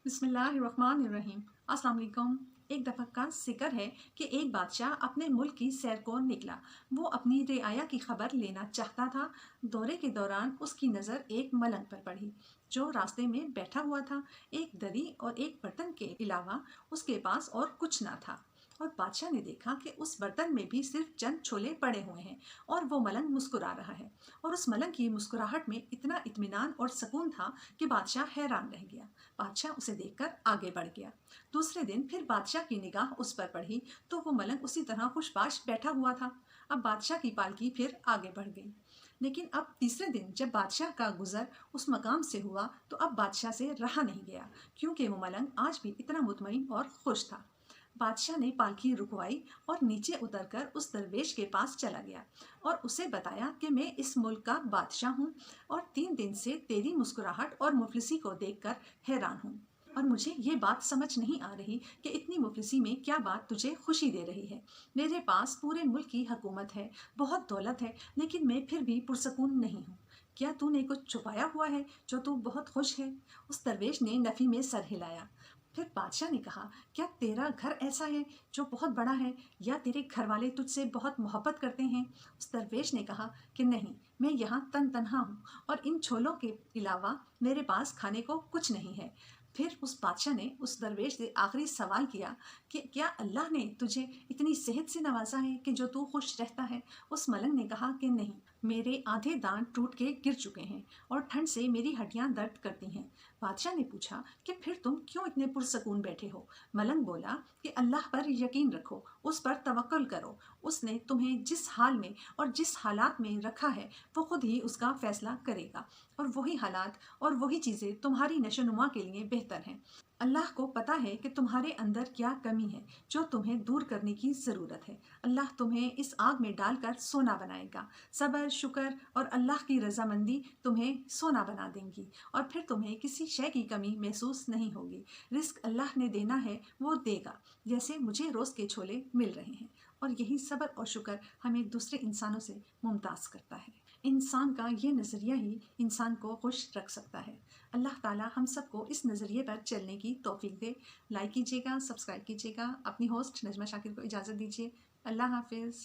बिस्मिल्लाहिर्रहमानिर्रहीम। अस्सलाम वालेकुम। एक दफ़ा का जिक्र है कि एक बादशाह अपने मुल्क की सैर को निकला। वो अपनी रियाया की खबर लेना चाहता था। दौरे के दौरान उसकी नज़र एक मलंग पर पड़ी जो रास्ते में बैठा हुआ था। एक दरी और एक बर्तन के अलावा उसके पास और कुछ ना था। और बादशाह ने देखा कि उस बर्तन में भी सिर्फ चंद छोले पड़े हुए हैं और वो मलंग मुस्कुरा रहा है। और उस मलंग की मुस्कुराहट में इतना इत्मीनान और सुकून था कि बादशाह हैरान रह गया। बादशाह उसे देखकर आगे बढ़ गया। दूसरे दिन फिर बादशाह की निगाह उस पर पड़ी तो वो मलंग उसी तरह खुशबाश बैठा हुआ था। अब बादशाह की पालकी फिर आगे बढ़ गई। लेकिन अब तीसरे दिन जब बादशाह का गुजर उस मकाम से हुआ तो अब बादशाह से रहा नहीं गया, क्योंकि वो मलंग आज भी इतना मुतमईन और खुश था। बादशाह ने पालकी रुकवाई और नीचे उतरकर उस दरवेश के पास चला गया और उसे बताया कि मैं इस मुल्क का बादशाह हूँ और 3 दिन से तेरी मुस्कुराहट और मुफलिसी को देखकर हैरान हूँ। और मुझे ये बात समझ नहीं आ रही कि इतनी मुफलिसी में क्या बात तुझे खुशी दे रही है। मेरे पास पूरे मुल्क की हुकूमत है, बहुत दौलत है, लेकिन मैं फिर भी पुरसकून नहीं हूँ। क्या तूने कुछ छुपाया हुआ है जो तू बहुत खुश है? उस दरवेश ने नफ़ी में सर हिलाया। फिर बादशाह ने कहा, क्या तेरा घर ऐसा है जो बहुत बड़ा है, या तेरे घर वाले तुझसे बहुत मोहब्बत करते हैं? उस दरवेश ने कहा कि नहीं, मैं यहाँ तन तनहा हूँ और इन छोलों के अलावा मेरे पास खाने को कुछ नहीं है। फिर उस बादशाह ने उस दरवेश से आखिरी सवाल किया कि क्या अल्लाह ने तुझे इतनी सेहत से नवाजा है कि जो तू खुश रहता है? उस मलंग ने कहा कि नहीं, मेरे आधे दांत टूट के गिर चुके हैं और ठंड से मेरी हड्डियां दर्द करती हैं। बादशाह ने पूछा कि फिर तुम क्यों इतने पुरसकून बैठे हो? मलंग बोला कि अल्लाह पर यकीन रखो, उस पर तवक्कुल करो। उसने तुम्हें जिस हाल में और जिस हालात में रखा है वो खुद ही उसका फैसला करेगा, और वही हालात और वही चीज़ें तुम्हारी नशोनुमा के लिए बेहतर हैं। अल्लाह को पता है कि तुम्हारे अंदर क्या कमी है जो तुम्हें दूर करने की ज़रूरत है। अल्लाह तुम्हें इस आग में डालकर सोना बनाएगा। सब्र, शुक्र और अल्लाह की रजामंदी तुम्हें सोना बना देंगी और फिर तुम्हें किसी शय की कमी महसूस नहीं होगी। रिस्क अल्लाह ने देना है वो देगा, जैसे मुझे रोज़ के छोले मिल रहे हैं। और यही सब्र और शुक्र हमें दूसरे इंसानों से मुमताज़ करता है। इंसान का ये नज़रिया ही इंसान को खुश रख सकता है। अल्लाह ताला हम सबको इस नज़रिए पर चलने की तौफीक दे। लाइक कीजिएगा, सब्सक्राइब कीजिएगा। अपनी होस्ट नजमा शाकिर को इजाज़त दीजिए। अल्लाह हाफिज़।